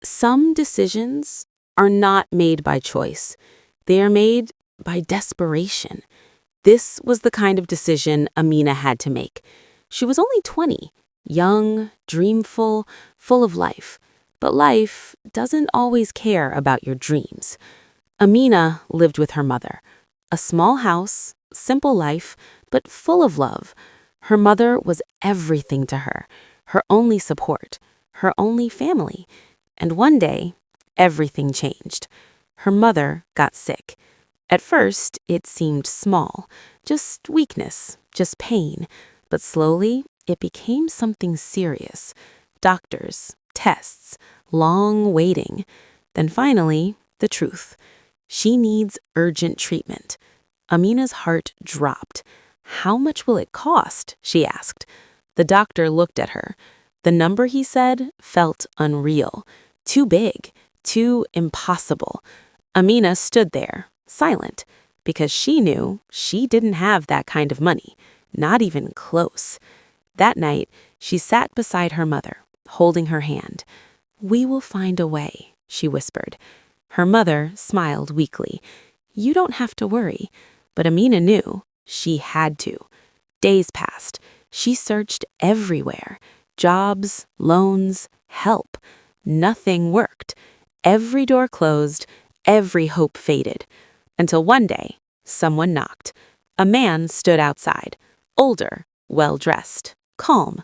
Some decisions are not made by choice. They are made by desperation. This was the kind of decision Amina had to make. She was only 20, young, dreamful, full of life. But life doesn't always care about your dreams. Amina lived with her mother. A small house, simple life, but full of love. Her mother was everything to her only support, her only family. And one day, everything changed. Her mother got sick. At first, it seemed small, just weakness, just pain. But slowly, it became something serious. Doctors, tests, long waiting. Then finally, the truth. She needs urgent treatment. Amina's heart dropped. "How much will it cost?" she asked. The doctor looked at her. The number he said felt unreal. Too big, too impossible. Amina stood there, silent, because she knew she didn't have that kind of money, not even close. That night, she sat beside her mother, holding her hand. "We will find a way," she whispered. Her mother smiled weakly. "You don't have to worry." But Amina knew she had to. Days passed. She searched everywhere. Jobs, loans, help. Nothing worked. Every door closed, every hope faded. Until one day, someone knocked. A man stood outside, older, well-dressed, calm.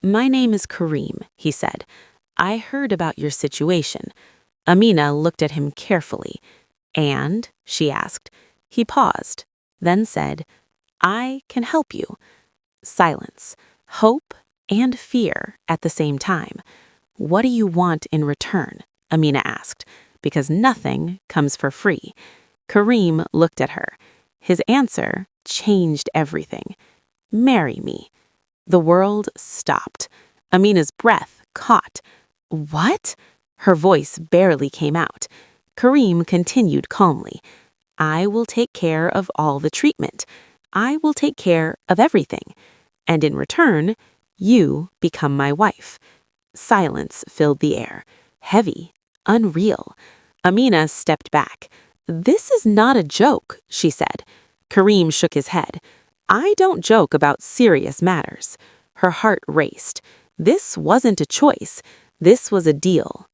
"My name is Kareem," he said. "I heard about your situation." Amina looked at him carefully. "And?" she asked. He paused, then said, "I can help you." Silence, hope, and fear at the same time. "What do you want in return?" Amina asked, because nothing comes for free. Kareem looked at her. His answer changed everything. "Marry me." The world stopped. Amina's breath caught. "What?" Her voice barely came out. Kareem continued calmly. "I will take care of all the treatment. I will take care of everything. And in return, you become my wife." Silence filled the air, heavy, unreal. Amina stepped back. "This is not a joke," she said. Kareem shook his head. "I don't joke about serious matters." Her heart raced. This wasn't a choice. This was a deal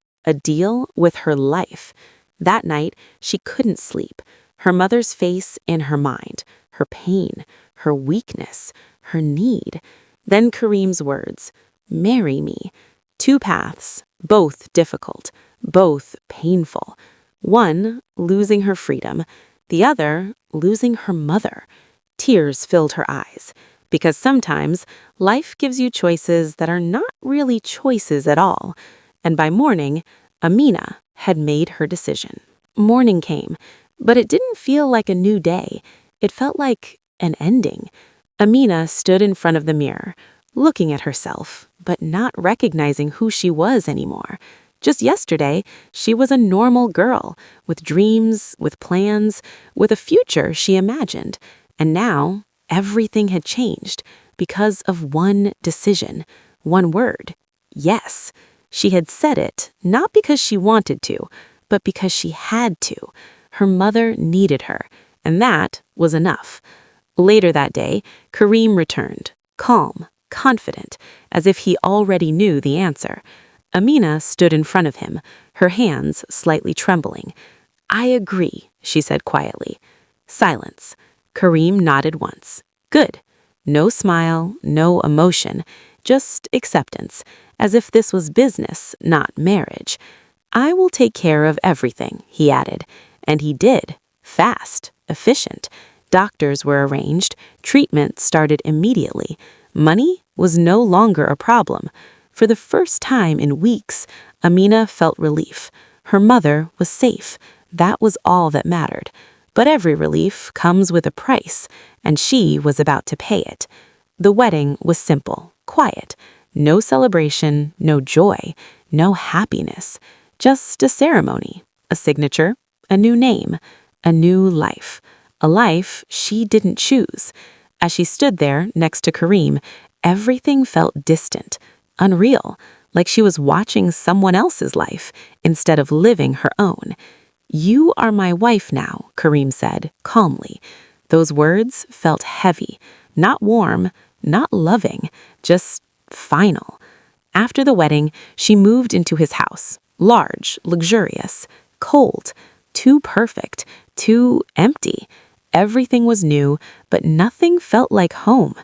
with her life. That night, she couldn't sleep. Her mother's face in her mind, her pain, her weakness, her need. Then Kareem's words, "Marry me." Two paths, both difficult, both painful. One, losing her freedom. The other, losing her mother. Tears filled her eyes. Because sometimes, life gives you choices that are not really choices at all. And by morning, Amina had made her decision. Morning came, but it didn't feel like a new day. It felt like an ending. Amina stood in front of the mirror, looking at herself, but not recognizing who she was anymore. Just yesterday, she was a normal girl, with dreams, with plans, with a future she imagined. And now, everything had changed because of one decision, one word, yes. She had said it, not because she wanted to, but because she had to. Her mother needed her, and that was enough. Later that day, Kareem returned, calm, confident, as if he already knew the answer. Amina stood in front of him, her hands slightly trembling. "I agree," she said quietly. Silence. Kareem nodded once. Good. No smile, no emotion, just acceptance, as if this was business, not marriage. "I will take care of everything," he added. And he did. Fast, efficient. Doctors were arranged. Treatment started immediately. Money was no longer a problem. For the first time in weeks, Amina felt relief. Her mother was safe. That was all that mattered. But every relief comes with a price, and she was about to pay it. The wedding was simple, quiet. No celebration, no joy, no happiness. Just a ceremony, a signature, a new name, a new life. A life she didn't choose. As she stood there next to Kareem, everything felt distant, unreal, like she was watching someone else's life instead of living her own. "You are my wife now," Kareem said, calmly. Those words felt heavy, not warm, not loving, just final. After the wedding, she moved into his house, large, luxurious, cold, too perfect, too empty. Everything was new, but nothing felt like home.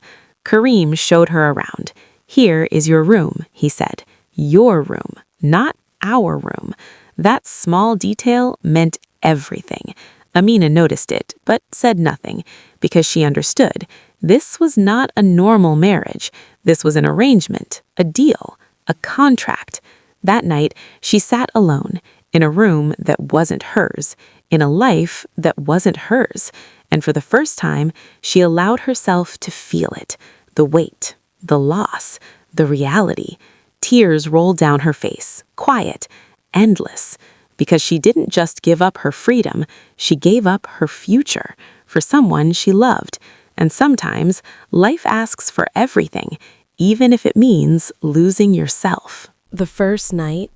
Kareem showed her around. "Here is your room," he said. "Your room, not our room." That small detail meant everything. Amina noticed it, but said nothing, because she understood. This was not a normal marriage. This was an arrangement, a deal, a contract. That night, she sat alone, in a room that wasn't hers, in a life that wasn't hers, and for the first time, she allowed herself to feel it, the weight, the loss, the reality. Tears rolled down her face, quiet, endless, because she didn't just give up her freedom, she gave up her future for someone she loved. And sometimes, life asks for everything, even if it means losing yourself. The first night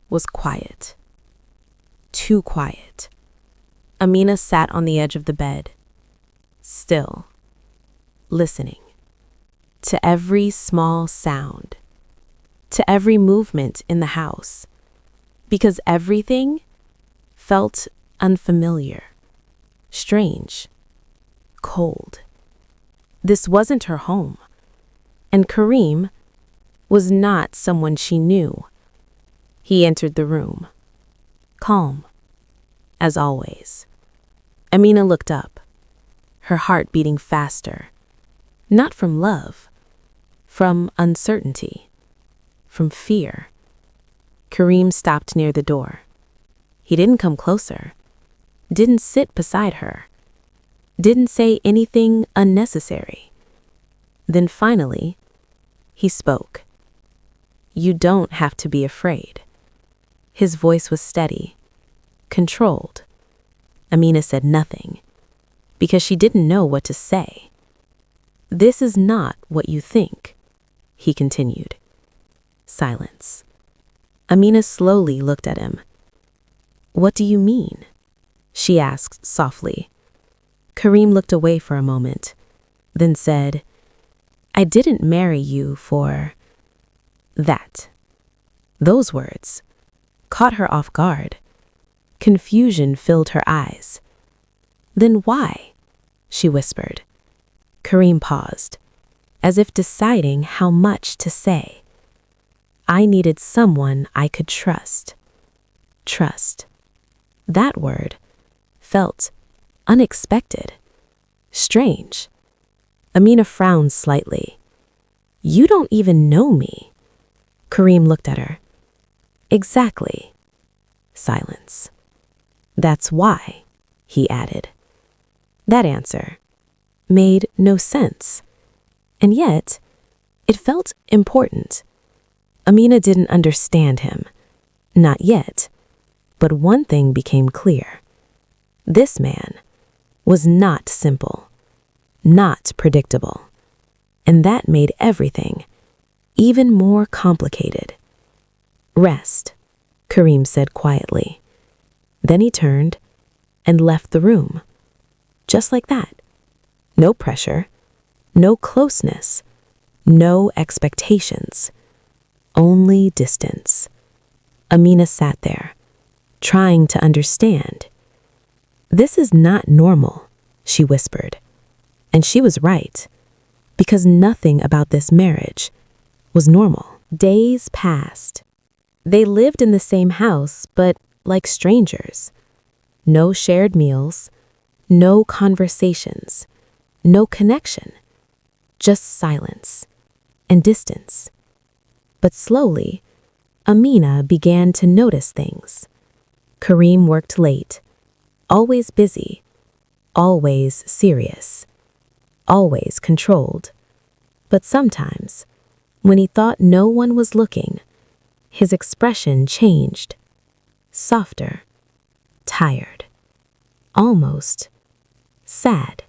was quiet. Too quiet. Amina sat on the edge of the bed, still, listening to every small sound, to every movement in the house, because everything felt unfamiliar, strange, cold. This wasn't her home, and Kareem was not someone she knew. He entered the room, calm, as always. Amina looked up, her heart beating faster, not from love, from uncertainty, from fear. Kareem stopped near the door. He didn't come closer, didn't sit beside her, didn't say anything unnecessary. Then finally, he spoke. "You don't have to be afraid." His voice was steady, controlled. Amina said nothing, because she didn't know what to say. "This is not what you think," he continued. Silence. Amina slowly looked at him. "What do you mean?" she asked softly. Kareem looked away for a moment, then said, "I didn't marry you for that." Those words caught her off guard. Confusion filled her eyes. "Then why?" she whispered. Kareem paused, as if deciding how much to say. "I needed someone I could trust." Trust. That word felt unexpected, strange. Amina frowned slightly. "You don't even know me." Kareem looked at her. "Exactly." Silence. "That's why," he added. That answer made no sense, and yet it felt important. Amina didn't understand him, not yet, but one thing became clear. This man was not simple, not predictable, and that made everything even more complicated. "Rest," Kareem said quietly. Then he turned and left the room, just like that. No pressure, no closeness, no expectations, only distance. Amina sat there, trying to understand. "This is not normal," she whispered. And she was right, because nothing about this marriage was normal. Days passed. They lived in the same house, but like strangers. No shared meals, no conversations, no connection, just silence and distance. But slowly, Amina began to notice things. Kareem worked late, always busy, always serious, always controlled. But sometimes, when he thought no one was looking, his expression changed. Softer, tired, almost sad.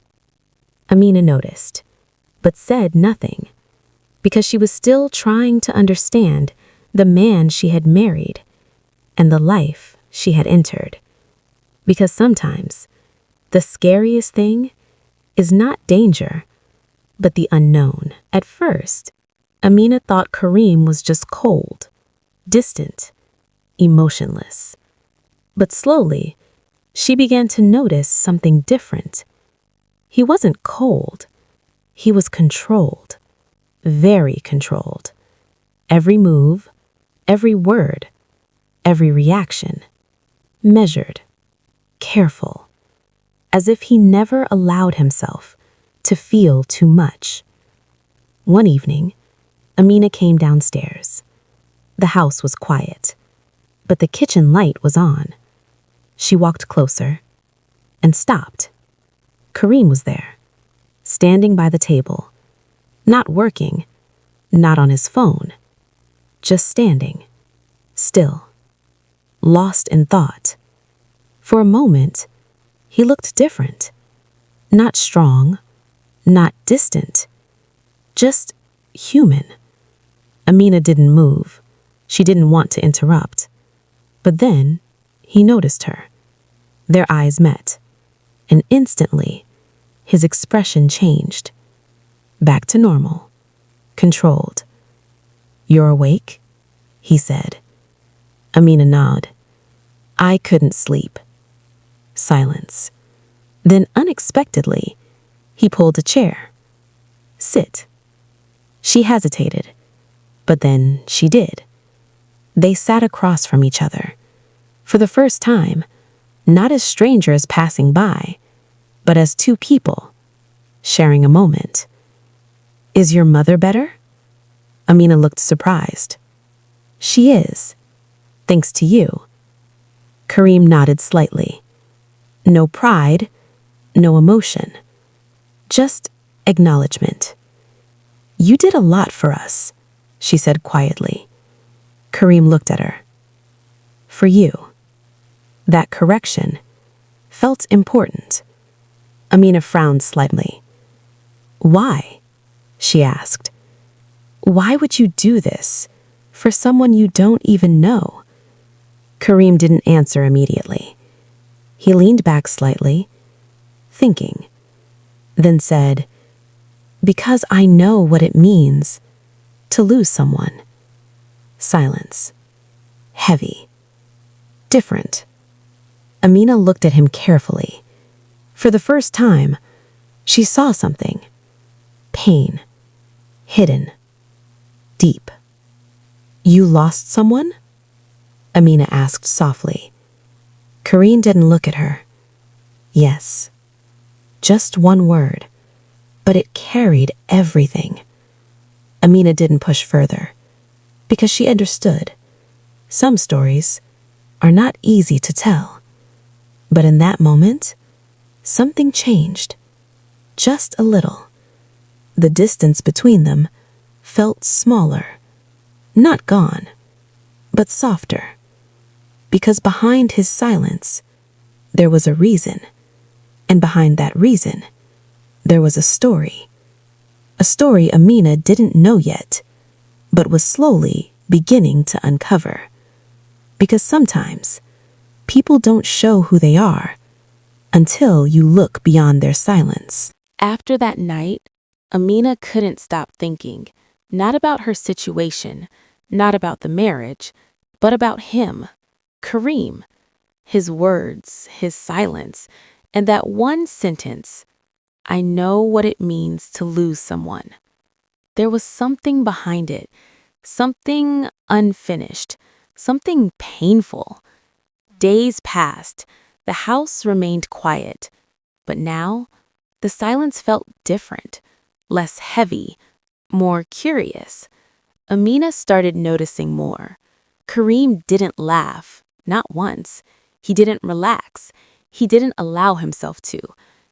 Amina noticed, but said nothing. because she was still trying to understand the man she had married and the life she had entered. Because sometimes the scariest thing is not danger, but the unknown. At first, Amina thought Kareem was just cold, distant, emotionless. But slowly, she began to notice something different. He wasn't cold. He was controlled, very controlled. Every move, every word, every reaction, measured, careful, as if he never allowed himself to feel too much. One evening, Amina came downstairs. The house was quiet, but the kitchen light was on. She walked closer and stopped. Kareem was there, standing by the table, not working, not on his phone, just standing, still, lost in thought. For a moment, he looked different, not strong, not distant, just human. Amina didn't move. She didn't want to interrupt. But then he noticed her. Their eyes met, and instantly his expression changed. Back to normal, controlled. "You're awake?" he said. Amina nodded. "I couldn't sleep." Silence. Then unexpectedly, he pulled a chair. "Sit." She hesitated, but then she did. They sat across from each other. For the first time, not as strangers passing by, but as two people, sharing a moment. "Is your mother better?" Amina looked surprised. "She is, thanks to you." Kareem nodded slightly. No pride, no emotion, just acknowledgement. "You did a lot for us," she said quietly. Kareem looked at her. "For you." That correction felt important. Amina frowned slightly. "Why?" she asked. "Why would you do this for someone you don't even know?" Kareem didn't answer immediately. He leaned back slightly, thinking, then said, "Because I know what it means to lose someone." Silence. Heavy. Different. Amina looked at him carefully. For the first time, she saw something. Pain. Hidden. Deep. "You lost someone?" Amina asked softly. Kareem didn't look at her. Yes. Just one word, but it carried everything. Amina didn't push further, because she understood. Some stories are not easy to tell. But in that moment, something changed. Just a little. The distance between them felt smaller. Not gone, but softer. Because behind his silence, there was a reason. And behind that reason, there was a story. A story Amina didn't know yet, but was slowly beginning to uncover. Because sometimes, people don't show who they are until you look beyond their silence. After that night, Amina couldn't stop thinking, not about her situation, not about the marriage, but about him, Kareem, his words, his silence, and that one sentence, "I know what it means to lose someone." There was something behind it, something unfinished, something painful. Days passed. The house remained quiet. But now, the silence felt different, less heavy, more curious. Amina started noticing more. Kareem didn't laugh, not once. He didn't relax. He didn't allow himself to,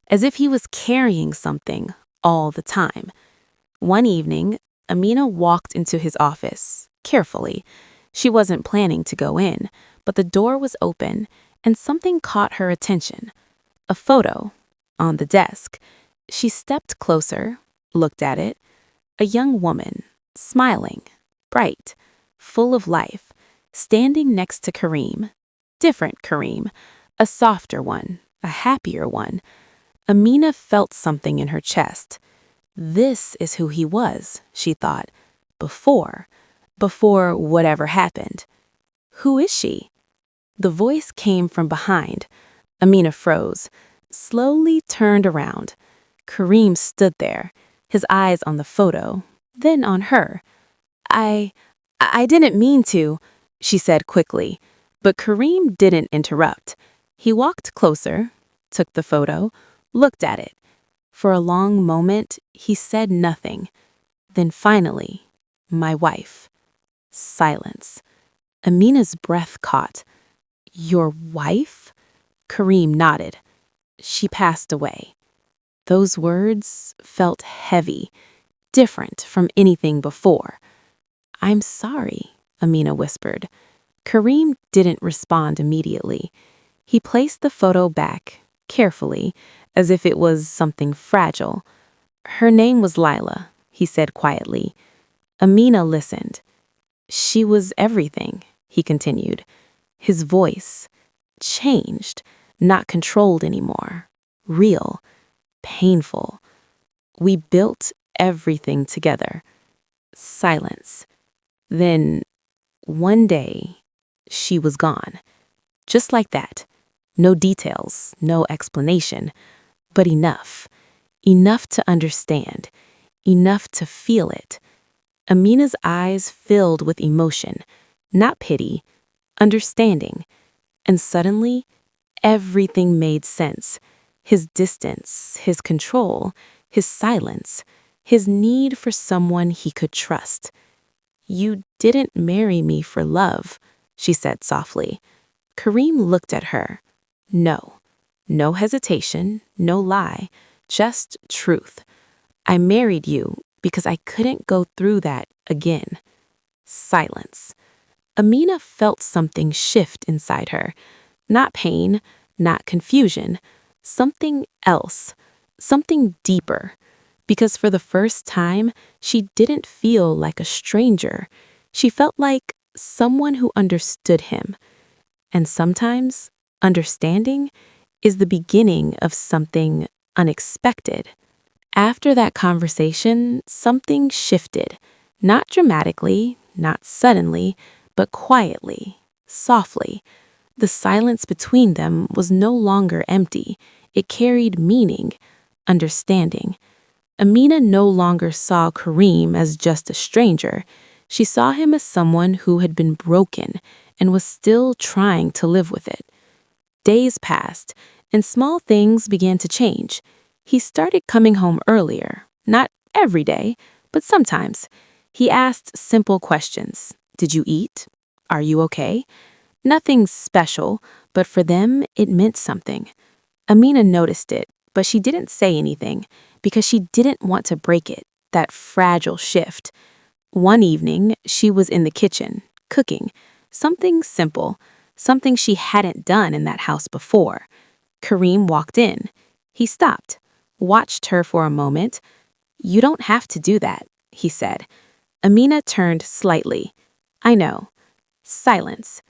as if he was carrying something all the time. One evening, Amina walked into his office, carefully. She wasn't planning to go in, but the door was open, and something caught her attention. A photo on the desk. She stepped closer, looked at it. A young woman, smiling, bright, full of life, standing next to Kareem. Different Kareem, a softer one, a happier one. Amina felt something in her chest. This is who he was, she thought, before whatever happened. Who is she? The voice came from behind. Amina froze, slowly turned around. Kareem stood there, his eyes on the photo, then on her. I I didn't mean to, she said quickly, but Kareem didn't interrupt. He walked closer, took the photo, looked at it. For a long moment, he said nothing. Then finally, my wife. Silence. Amina's breath caught. Your wife? Kareem nodded. She passed away. Those words felt heavy, different from anything before. I'm sorry, Amina whispered. Kareem didn't respond immediately. He placed the photo back, carefully, as if it was something fragile. Her name was Lila, he said quietly. Amina listened. She was everything, he continued. His voice changed, not controlled anymore. Real, painful. We built everything together. Silence. Then, one day, she was gone. Just like that. No details, no explanation, but enough. Enough to understand. Enough to feel it. Amina's eyes filled with emotion, not pity, understanding. And suddenly, everything made sense. His distance, his control, his silence, his need for someone he could trust. You didn't marry me for love, she said softly. Kareem looked at her. No. No hesitation, no lie, just truth. I married you because I couldn't go through that again. Silence. Amina felt something shift inside her. Not pain, not confusion. Something else. Something deeper. Because for the first time, she didn't feel like a stranger. She felt like someone who understood him. And sometimes, understanding is the beginning of something unexpected. After that conversation, something shifted. Not dramatically, not suddenly, but quietly, softly. The silence between them was no longer empty. It carried meaning, understanding. Amina no longer saw Kareem as just a stranger. She saw him as someone who had been broken and was still trying to live with it. Days passed, and small things began to change. He started coming home earlier, not every day, but sometimes. He asked simple questions. Did you eat? Are you okay? Nothing special, but for them, it meant something. Amina noticed it, but she didn't say anything because she didn't want to break it, that fragile shift. One evening, she was in the kitchen, cooking. Something simple, something she hadn't done in that house before. Kareem walked in. He stopped, watched her for a moment. You don't have to do that, he said. Amina turned slightly. I know. Silence.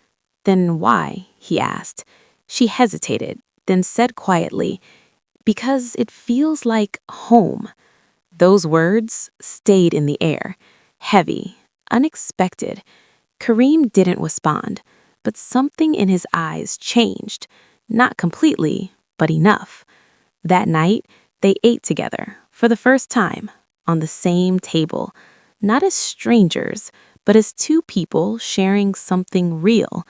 Then why? He asked. She hesitated, then said quietly, because it feels like home. Those words stayed in the air, heavy, unexpected. Kareem didn't respond, but something in his eyes changed. Not completely, but enough. That night, they ate together, for the first time, on the same table. Not as strangers, but as two people sharing something real.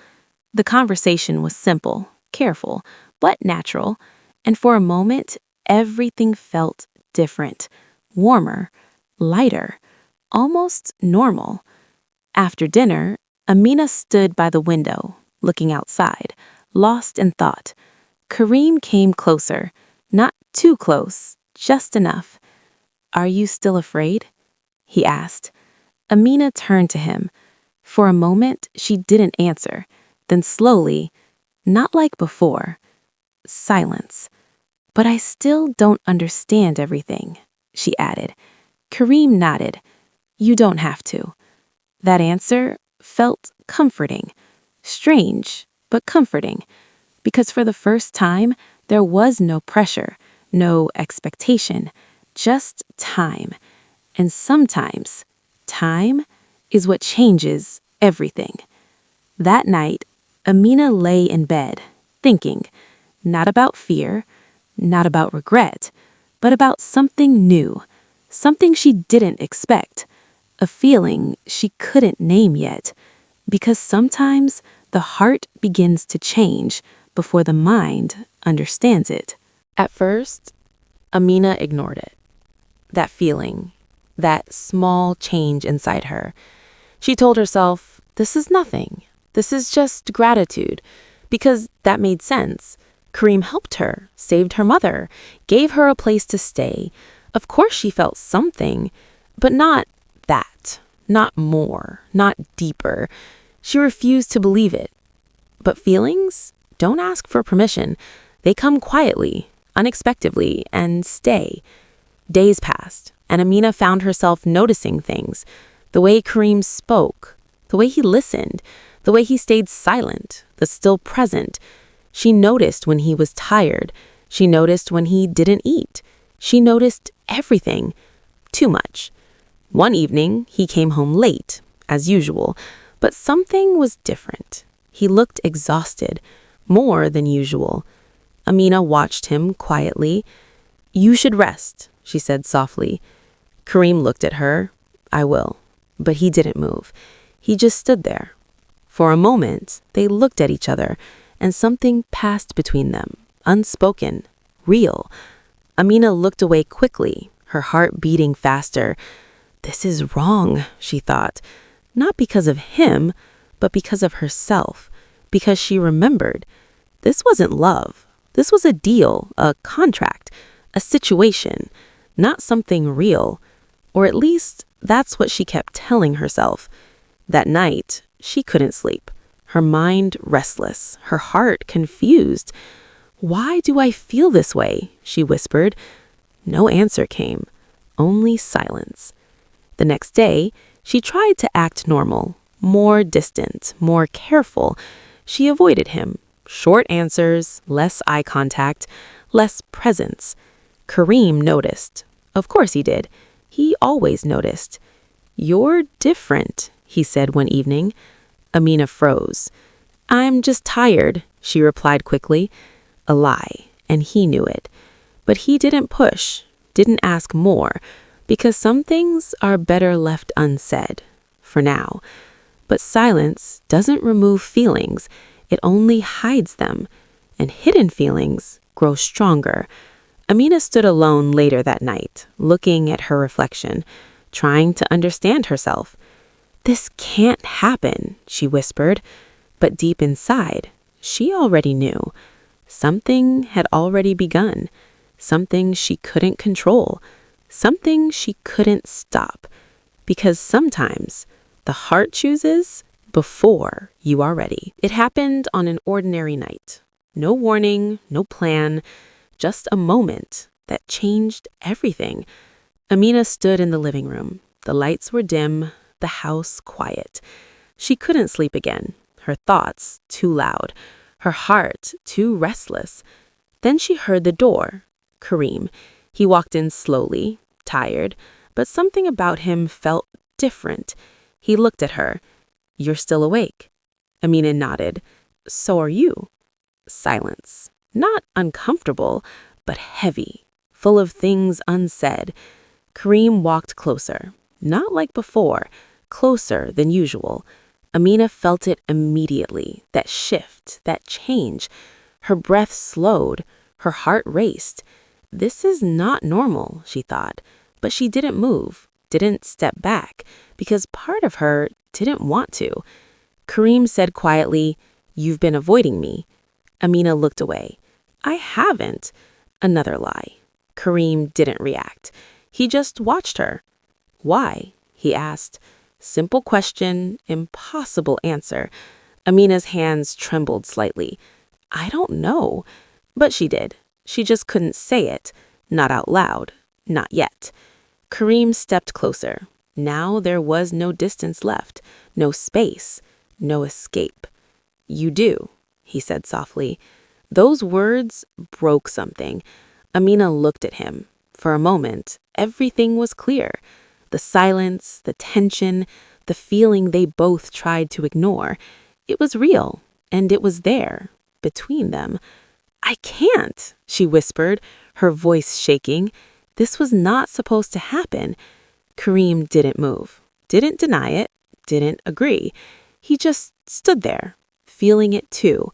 The conversation was simple, careful, but natural, and for a moment, everything felt different, warmer, lighter, almost normal. After dinner, Amina stood by the window, looking outside, lost in thought. Kareem came closer, not too close, just enough. Are you still afraid? He asked. Amina turned to him. For a moment, she didn't answer. Then slowly, not like before, silence. But I still don't understand everything, she added. Kareem nodded. You don't have to. That answer felt comforting. Strange, but comforting. Because for the first time, there was no pressure, no expectation, just time. And sometimes, time is what changes everything. That night, Amina lay in bed, thinking, not about fear, not about regret, but about something new, something she didn't expect, a feeling she couldn't name yet, because sometimes the heart begins to change before the mind understands it. At first, Amina ignored it. That feeling, that small change inside her. She told herself, this is nothing. This is just gratitude. Because that made sense. Kareem helped her, saved her mother, gave her a place to stay. Of course she felt something, but not that, not more, not deeper. She refused to believe it. But feelings don't ask for permission. They come quietly, unexpectedly, and stay. Days passed, and Amina found herself noticing things. The way Kareem spoke, the way he listened, the way he stayed silent, the still present. She noticed when he was tired. She noticed when he didn't eat. She noticed everything. Too much. One evening, he came home late, as usual, but something was different. He looked exhausted, more than usual. Amina watched him quietly. You should rest, she said softly. Kareem looked at her. I will. But he didn't move. He just stood there. For a moment, they looked at each other, and something passed between them, unspoken, real. Amina looked away quickly, her heart beating faster. This is wrong, she thought, not because of him, but because of herself, because she remembered. This wasn't love. This was a deal, a contract, a situation, not something real. Or at least that's what she kept telling herself. That night, she couldn't sleep. Her mind restless, her heart confused. Why do I feel this way? She whispered. No answer came, only silence. The next day, she tried to act normal, more distant, more careful. She avoided him. Short answers, less eye contact, less presence. Kareem noticed. Of course he did. He always noticed. You're different, he said one evening. Amina froze. I'm just tired, she replied quickly. A lie, and he knew it. But he didn't push, didn't ask more, because some things are better left unsaid, for now. But silence doesn't remove feelings, it only hides them, and hidden feelings grow stronger. Amina stood alone later that night, looking at her reflection, trying to understand herself. This can't happen, she whispered, but deep inside, she already knew. Something had already begun, something she couldn't control, something she couldn't stop, because sometimes the heart chooses before you are ready. It happened on an ordinary night. No warning, no plan, just a moment that changed everything. Amina stood in the living room. The lights were dim, the house quiet. She couldn't sleep again, her thoughts too loud, her heart too restless. Then she heard the door. Kareem. He walked in slowly, tired, but something about him felt different. He looked at her. You're still awake. Amina nodded. So are you. Silence. Not uncomfortable, but heavy, full of things unsaid. Kareem walked closer, not like before, closer than usual. Amina felt it immediately, that shift, that change. Her breath slowed, her heart raced. This is not normal, she thought, but she didn't move, didn't step back, because part of her didn't want to. Kareem said quietly, You've been avoiding me. Amina looked away. I haven't. Another lie. Kareem didn't react. He just watched her. Why? He asked. Simple question, impossible answer. Amina's hands trembled slightly. I don't know. But she did. She just couldn't say it. Not out loud. Not yet. Kareem stepped closer. Now there was no distance left, no space, no escape. "You do," he said softly. Those words broke something. Amina looked at him. For a moment, everything was clear. The silence, the tension, the feeling they both tried to ignore. It was real, and it was there, between them. "I can't," she whispered, her voice shaking. This was not supposed to happen. Kareem didn't move, didn't deny it, didn't agree. He just stood there, feeling it too,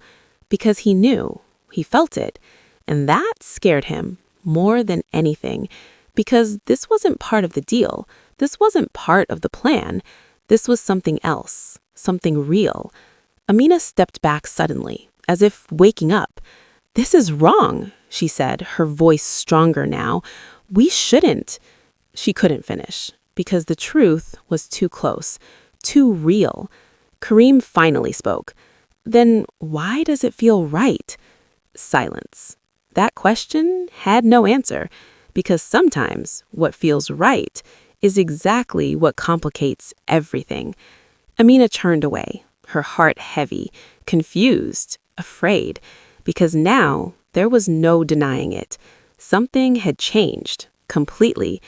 because he knew, he felt it, and that scared him more than anything, because this wasn't part of the deal. This wasn't part of the plan. This was something else, something real. Amina stepped back suddenly, as if waking up. "This is wrong," she said, her voice stronger now. "We shouldn't." She couldn't finish, because the truth was too close, too real. Kareem finally spoke. "Then why does it feel right?" Silence. That question had no answer, because sometimes what feels right is exactly what complicates everything. Amina turned away, her heart heavy, confused, afraid, because now there was no denying it. Something had changed, completely,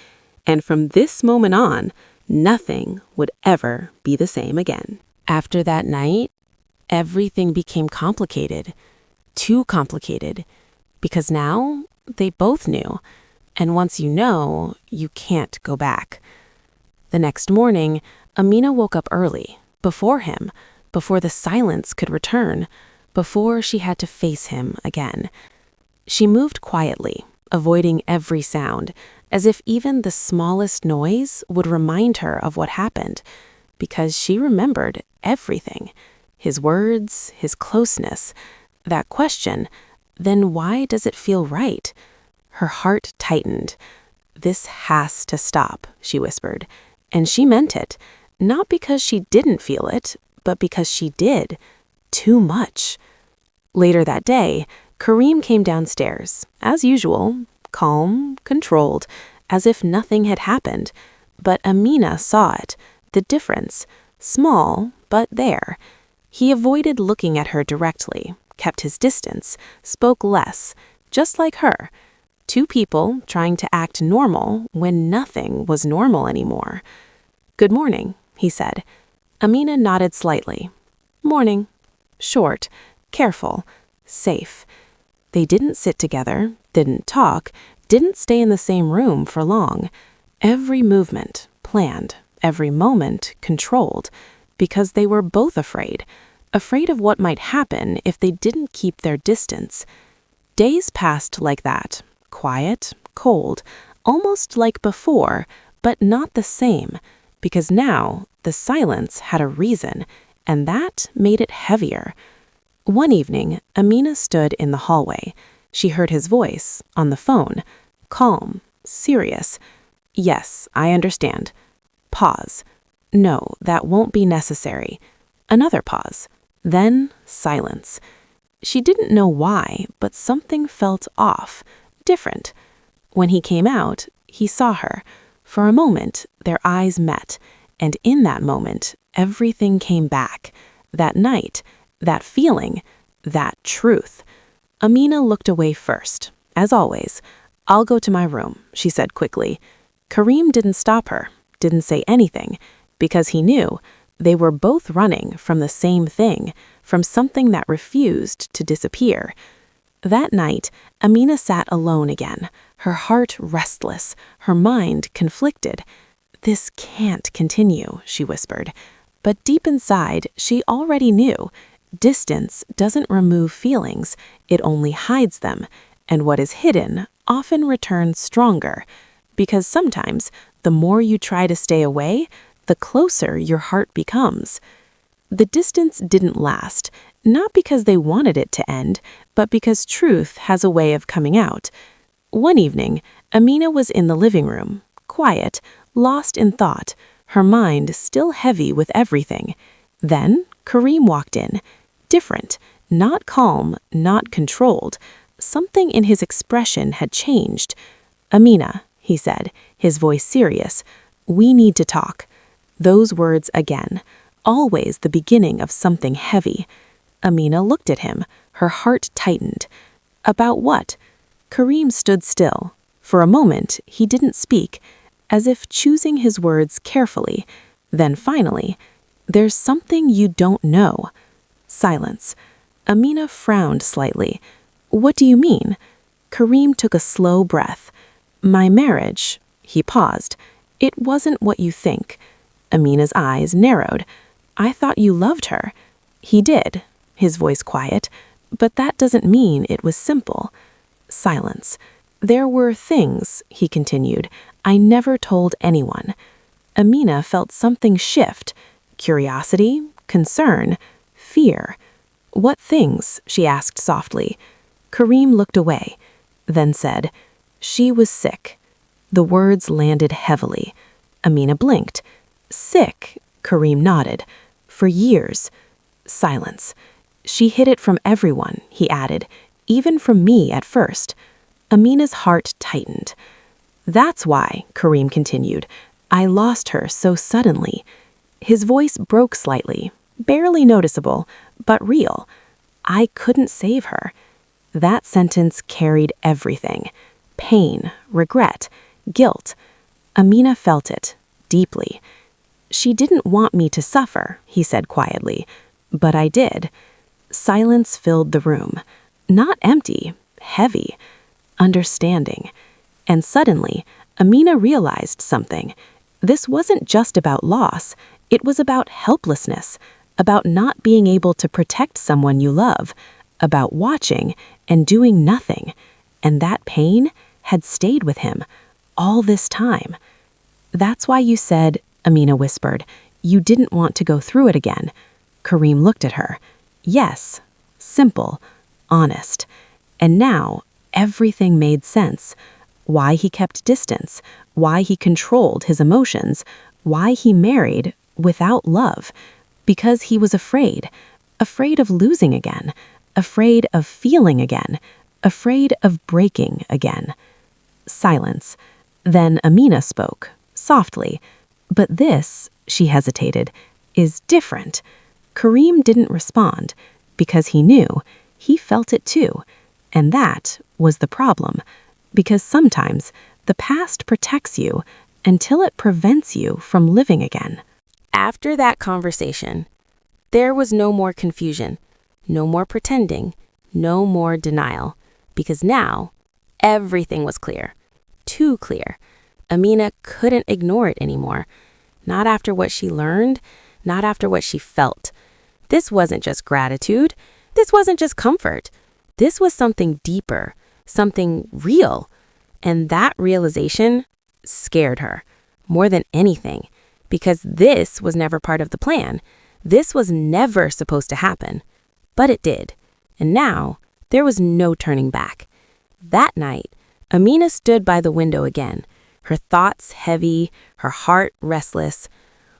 and from this moment on, nothing would ever be the same again. After that night, everything became complicated, too complicated, because now they both knew, and once you know, you can't go back. The next morning, Amina woke up early, before him, before the silence could return, before she had to face him again. She moved quietly, avoiding every sound, as if even the smallest noise would remind her of what happened, because she remembered everything. His words, his closeness, that question, then why does it feel right? Her heart tightened. "This has to stop," she whispered, and she meant it, not because she didn't feel it, but because she did. Too much. Later that day, Kareem came downstairs, as usual, calm, controlled, as if nothing had happened. But Amina saw it, the difference, small, but there. He avoided looking at her directly, kept his distance, spoke less, just like her. Two people trying to act normal when nothing was normal anymore. "Good morning," he said. Amina nodded slightly. "Morning." Short, careful, safe. They didn't sit together, didn't talk, didn't stay in the same room for long. Every movement planned, every moment controlled, because they were both afraid of what might happen if they didn't keep their distance. Days passed like that, quiet, cold, almost like before, but not the same, because now the silence had a reason, and that made it heavier. One evening, Amina stood in the hallway. She heard his voice on the phone, calm, serious. "Yes, I understand." Pause. "No, that won't be necessary." Another pause. Then silence. She didn't know why, but something felt off, different. When he came out, he saw her. For a moment, their eyes met, and in that moment, everything came back. That night, that feeling, that truth. Amina looked away first, as always. "I'll go to my room," she said quickly. Kareem didn't stop her, didn't say anything, because he knew they were both running from the same thing, from something that refused to disappear. That night, Amina sat alone again, her heart restless, her mind conflicted. "This can't continue," she whispered. But deep inside, she already knew. Distance doesn't remove feelings, it only hides them, and what is hidden often returns stronger. Because sometimes, the more you try to stay away, the closer your heart becomes. The distance didn't last, not because they wanted it to end, but because truth has a way of coming out. One evening, Amina was in the living room, quiet, lost in thought, her mind still heavy with everything. Then Kareem walked in, different, not calm, not controlled. Something in his expression had changed. "Amina," he said, his voice serious, "We need to talk." Those words again, always the beginning of something heavy. Amina looked at him, her heart tightened. About what? Kareem stood still. For a moment, he didn't speak, as if choosing his words carefully. Then finally, "There's something you don't know." Silence. Amina frowned slightly. "What do you mean?" Kareem took a slow breath. "My marriage." He paused. "It wasn't what you think." Amina's eyes narrowed. "I thought you loved her." He did, his voice quiet, "but that doesn't mean it was simple." Silence. "There were things," he continued, "I never told anyone." Amina felt something shift. Curiosity, concern, fear. "What things?" she asked softly. Kareem looked away, then said, "She was sick." The words landed heavily. Amina blinked. "Sick?" Kareem nodded. "For years." Silence. "She hid it from everyone," he added, "even from me at first." Amina's heart tightened. "That's why," Kareem continued, "I lost her so suddenly." His voice broke slightly, barely noticeable, but real. "I couldn't save her." That sentence carried everything. Pain, regret, guilt. Amina felt it, deeply. "She didn't want me to suffer," he said quietly, "but I did." Silence filled the room. Not empty, heavy. Understanding. And suddenly, Amina realized something. This wasn't just about loss. It was about helplessness, about not being able to protect someone you love, about watching and doing nothing. And that pain had stayed with him all this time. "That's why you said," Amina whispered, "you didn't want to go through it again." Kareem looked at her. "Yes." Simple, honest. And now, everything made sense. Why he kept distance, why he controlled his emotions, why he married without love. Because he was afraid. Afraid of losing again. Afraid of feeling again. Afraid of breaking again. Silence. Then Amina spoke, softly. "But this," she hesitated, "is different." Kareem didn't respond, because he knew, he felt it too. And that was the problem, because sometimes the past protects you until it prevents you from living again. After that conversation, there was no more confusion, no more pretending, no more denial, because now everything was clear, too clear. Amina couldn't ignore it anymore, not after what she learned, not after what she felt. This wasn't just gratitude, this wasn't just comfort. This was something deeper, something real. And that realization scared her more than anything, because this was never part of the plan. This was never supposed to happen. But it did. And now there was no turning back. That night, Amina stood by the window again, her thoughts heavy, her heart restless.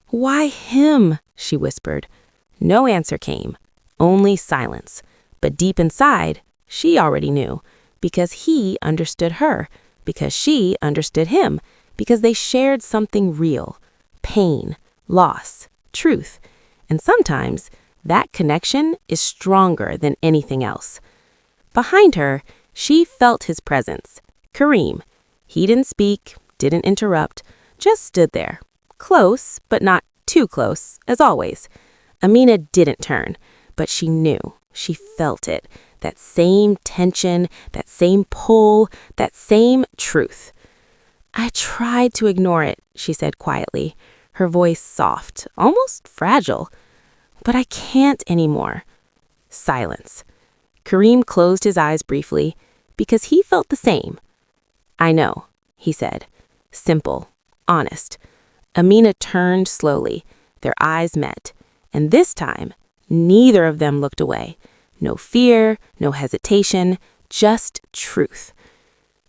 "Why him?" she whispered. No answer came, only silence. But deep inside, she already knew, because he understood her, because she understood him, because they shared something real, pain, loss, truth. And sometimes that connection is stronger than anything else. Behind her, she felt his presence, Kareem. He didn't speak, didn't interrupt, just stood there, close, but not too close, as always. Amina didn't turn, but she knew, she felt it, that same tension, that same pull, that same truth. "I tried to ignore it," she said quietly, her voice soft, almost fragile. "But I can't anymore." Silence. Kareem closed his eyes briefly, because he felt the same. "I know," he said. Simple, honest. Amina turned slowly. Their eyes met. And this time, neither of them looked away. No fear, no hesitation, just truth.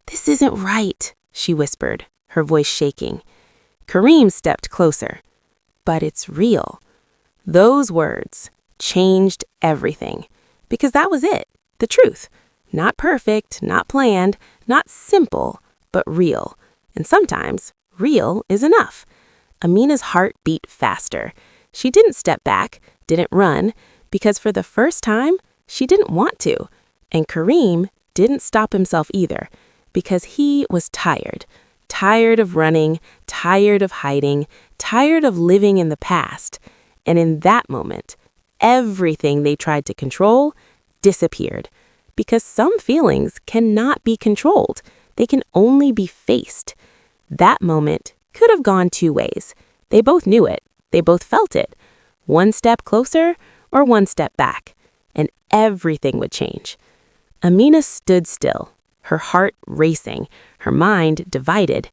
"This isn't right," she whispered, her voice shaking. Kareem stepped closer. "But it's real." Those words changed everything, because that was it, the truth. Not perfect, not planned, not simple, but real. And sometimes real is enough. Amina's heart beat faster. She didn't step back, didn't run, because for the first time, she didn't want to. And Kareem didn't stop himself either, because he was tired. Tired of running, tired of hiding, tired of living in the past. And in that moment, everything they tried to control disappeared. Because some feelings cannot be controlled. They can only be faced. That moment could have gone two ways. They both knew it. They both felt it. One step closer or one step back. And everything would change. Amina stood still, her heart racing, her mind divided.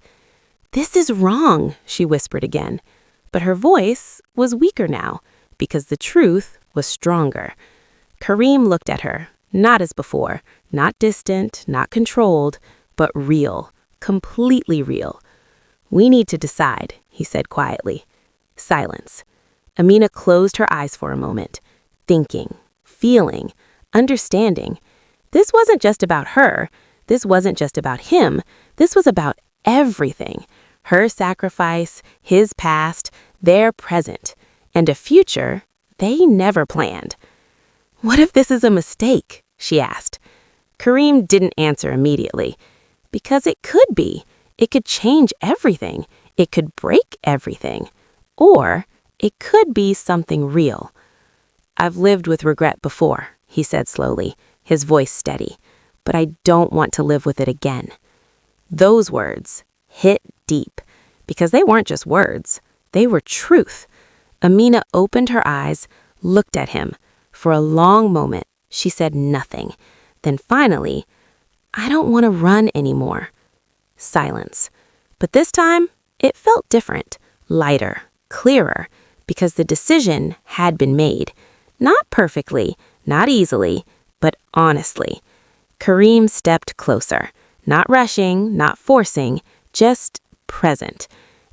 "This is wrong," she whispered again. But her voice was weaker now, because the truth was stronger. Kareem looked at her, not as before, not distant, not controlled, but real, completely real. "We need to decide," he said quietly. Silence. Amina closed her eyes for a moment, thinking, feeling, understanding. This wasn't just about her. This wasn't just about him. This was about everything. Her sacrifice, his past, their present, and a future they never planned. "What if this is a mistake?" she asked. Kareem didn't answer immediately. Because it could be. It could change everything. It could break everything. Or it could be something real. "I've lived with regret before," he said slowly, his voice steady. "But I don't want to live with it again." Those words hit deep, because they weren't just words. They were truth. Amina opened her eyes, looked at him. For a long moment, she said nothing. Then finally, "I don't want to run anymore." Silence. But this time, it felt different, lighter, clearer, because the decision had been made. Not perfectly, not easily, but honestly. Kareem stepped closer, not rushing, not forcing, just present.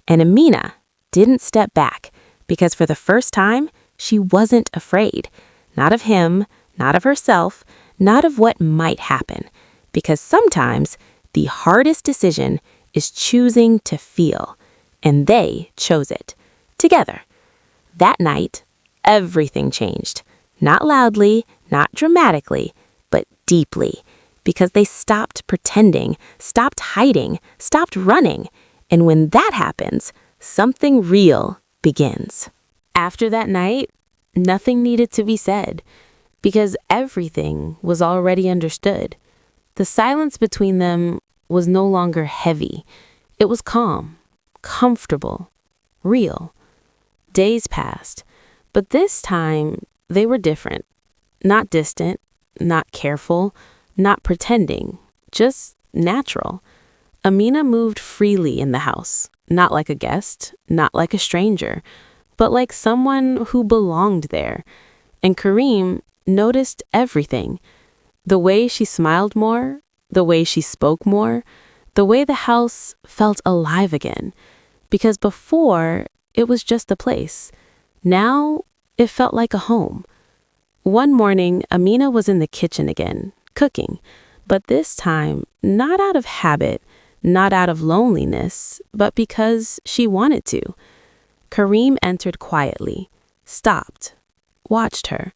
And Amina didn't step back, because for the first time, she wasn't afraid. Not of him, not of herself, not of what might happen. Because sometimes the hardest decision is choosing to feel. And they chose it. Together. That night, everything changed. Not loudly, not dramatically, but deeply. Because they stopped pretending, stopped hiding, stopped running. And when that happens, something real begins. After that night, nothing needed to be said, because everything was already understood. The silence between them was no longer heavy. It was calm, comfortable, real. Days passed, but this time they were different. Not distant, not careful, not pretending, just natural. Amina moved freely in the house, not like a guest, not like a stranger, but like someone who belonged there. And Kareem noticed everything. The way she smiled more, the way she spoke more, the way the house felt alive again. Because before, it was just a place. Now, it felt like a home. One morning, Amina was in the kitchen again, cooking. But this time, not out of habit, not out of loneliness, but because she wanted to. Kareem entered quietly, stopped, watched her.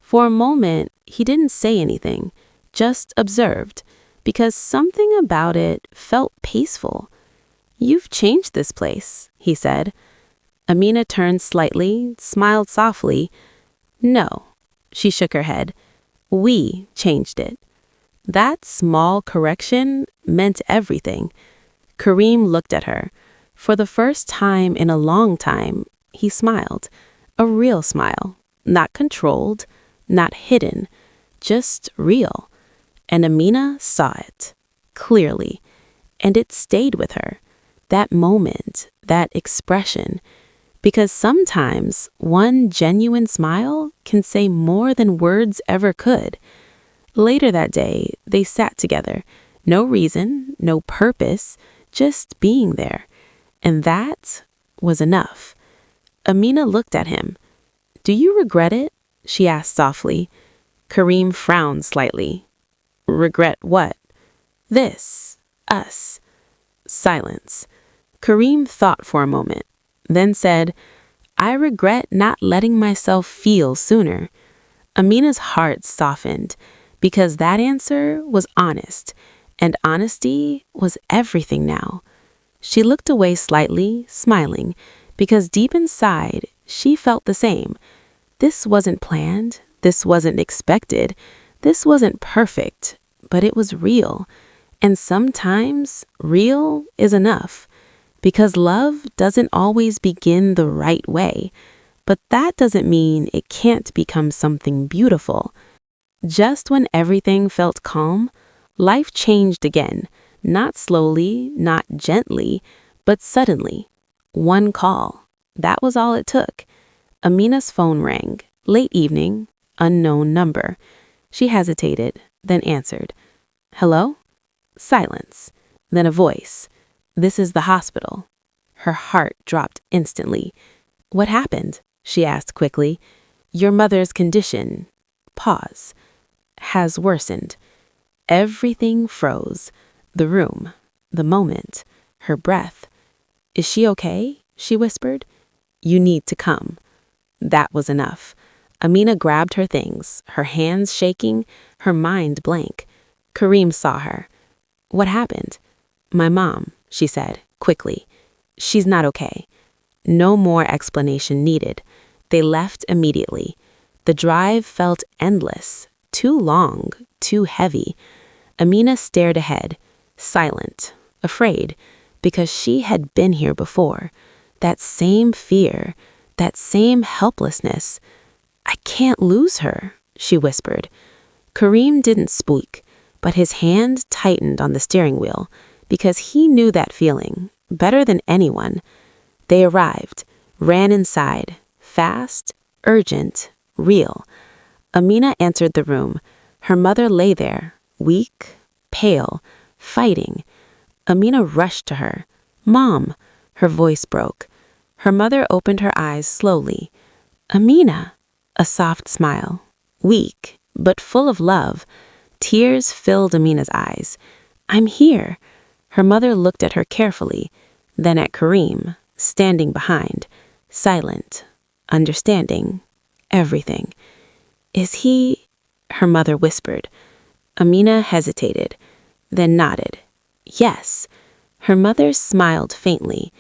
For a moment, he didn't say anything, just observed, because something about it felt peaceful. "You've changed this place," he said. Amina turned slightly, smiled softly. "No," she shook her head. "We changed it." That small correction meant everything. Kareem looked at her. For the first time in a long time, he smiled. A real smile. Not controlled, not hidden, just real. And Amina saw it, clearly. And it stayed with her. That moment, that expression. Because sometimes one genuine smile can say more than words ever could. Later that day, they sat together. No reason, no purpose, just being there. And that was enough. Amina looked at him. "Do you regret it?" she asked softly. Kareem frowned slightly. "Regret what?" "This. Us." Silence. Kareem thought for a moment. then said, "I regret not letting myself feel sooner." Amina's heart softened because that answer was honest, and honesty was everything now. She looked away slightly, smiling, because deep inside, she felt the same. This wasn't planned, this wasn't expected, this wasn't perfect, but it was real. And sometimes, real is enough, because love doesn't always begin the right way. But that doesn't mean it can't become something beautiful. Just when everything felt calm, life changed again, not slowly, not gently, but suddenly. One call. That was all it took. Amina's phone rang. Late evening, unknown number. She hesitated, then answered. "Hello?" Silence. Then a voice. "This is the hospital." Her heart dropped instantly. "What happened?" she asked quickly. "Your mother's condition." Pause. "Has worsened." Everything froze. The room, the moment, her breath. "Is she okay?" she whispered. "You need to come." That was enough. Amina grabbed her things, her hands shaking, her mind blank. Kareem saw her. "What happened?" "My mom," she said, quickly. "She's not okay." No more explanation needed. They left immediately. The drive felt endless, too long, too heavy. Amina stared ahead, silent, afraid, because she had been here before. That same fear, that same helplessness. "I can't lose her," she whispered. Kareem didn't speak, but his hand tightened on the steering wheel, because he knew that feeling better than anyone. They arrived, ran inside, fast, urgent, real. Amina entered the room. Her mother lay there, weak, pale, fighting. Amina rushed to her. "Mom!" Her voice broke. Her mother opened her eyes slowly. "Amina!" A soft smile. Weak, but full of love. Tears filled Amina's eyes. "I'm here." Her mother looked at her carefully, then at Kareem, standing behind, silent, understanding, everything. "Is he?" her mother whispered. Amina hesitated, then nodded. "Yes." Her mother smiled faintly.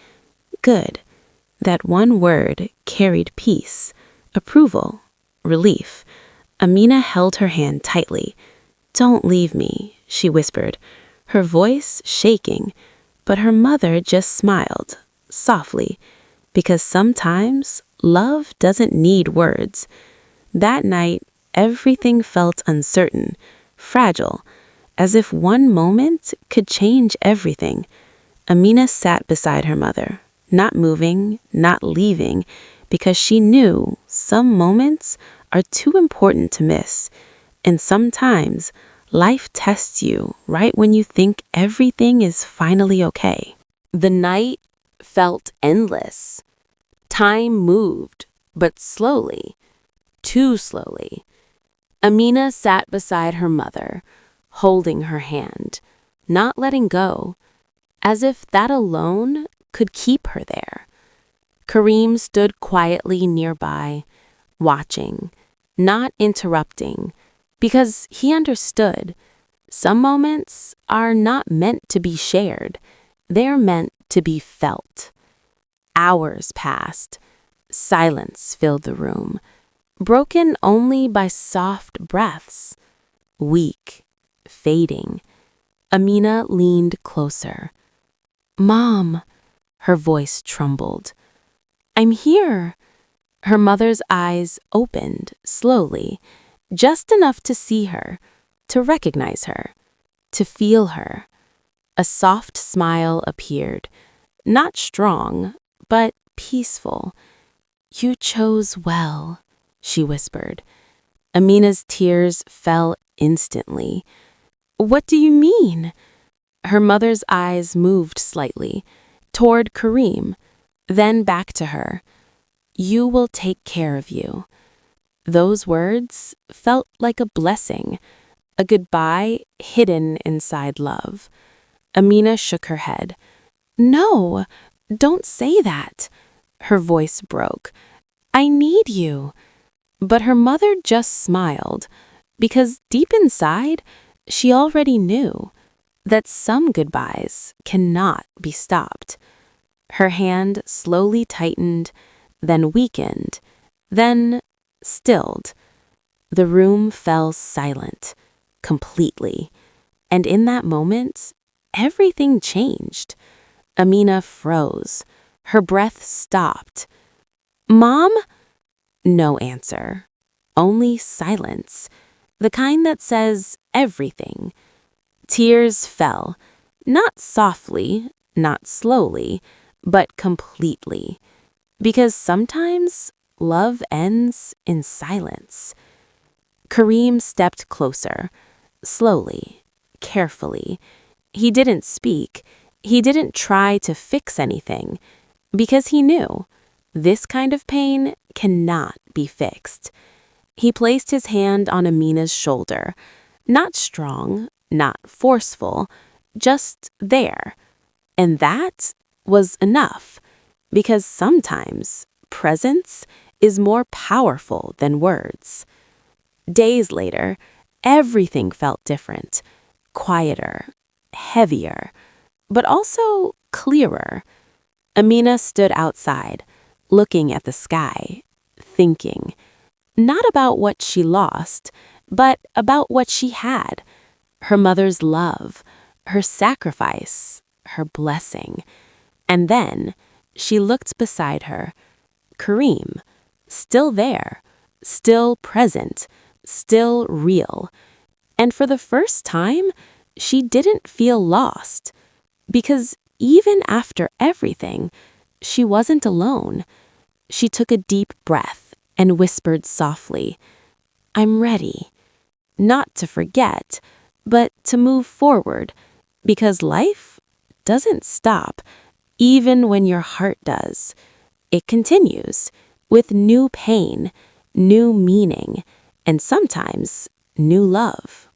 "Good." That one word carried peace, approval, relief. Amina held her hand tightly. "Don't leave me," she whispered, her voice shaking, but her mother just smiled, softly, because sometimes love doesn't need words. That night, everything felt uncertain, fragile, as if one moment could change everything. Amina sat beside her mother, not moving, not leaving, because she knew some moments are too important to miss, and sometimes life tests you right when you think everything is finally okay. The night felt endless. Time moved, but slowly, too slowly. Amina sat beside her mother, holding her hand, not letting go, as if that alone could keep her there. Kareem stood quietly nearby, watching, not interrupting, because he understood some moments are not meant to be shared. They're meant to be felt. Hours passed. Silence filled the room, broken only by soft breaths. Weak, fading. Amina leaned closer. "Mom," her voice trembled. "I'm here." Her mother's eyes opened slowly, just enough to see her, to recognize her, to feel her. A soft smile appeared, not strong, but peaceful. "You chose well," she whispered. Amina's tears fell instantly. "What do you mean?" Her mother's eyes moved slightly, toward Kareem, then back to her. "You will take care of you." Those words felt like a blessing, a goodbye hidden inside love. Amina shook her head. "No, don't say that." Her voice broke. "I need you." But her mother just smiled, because deep inside, she already knew that some goodbyes cannot be stopped. Her hand slowly tightened, then weakened, then stilled. The room fell silent, completely. And in that moment, everything changed. Amina froze. Her breath stopped. "Mom?" No answer. Only silence. The kind that says everything. Tears fell. Not softly, not slowly, but completely. Because sometimes love ends in silence. Kareem stepped closer, slowly, carefully. He didn't speak. He didn't try to fix anything, because he knew this kind of pain cannot be fixed. He placed his hand on Amina's shoulder, not strong, not forceful, just there. And that was enough, because sometimes presence is more powerful than words. Days later, everything felt different, quieter, heavier, but also clearer. Amina stood outside, looking at the sky, thinking, not about what she lost, but about what she had. Her mother's love, her sacrifice, her blessing. And then she looked beside her. Kareem, still there, still present, still real. And for the first time, she didn't feel lost. Because even after everything, she wasn't alone. She took a deep breath and whispered softly, "I'm ready." Not to forget, but to move forward, because life doesn't stop, even when your heart does. It continues, with new pain, new meaning, and sometimes new love.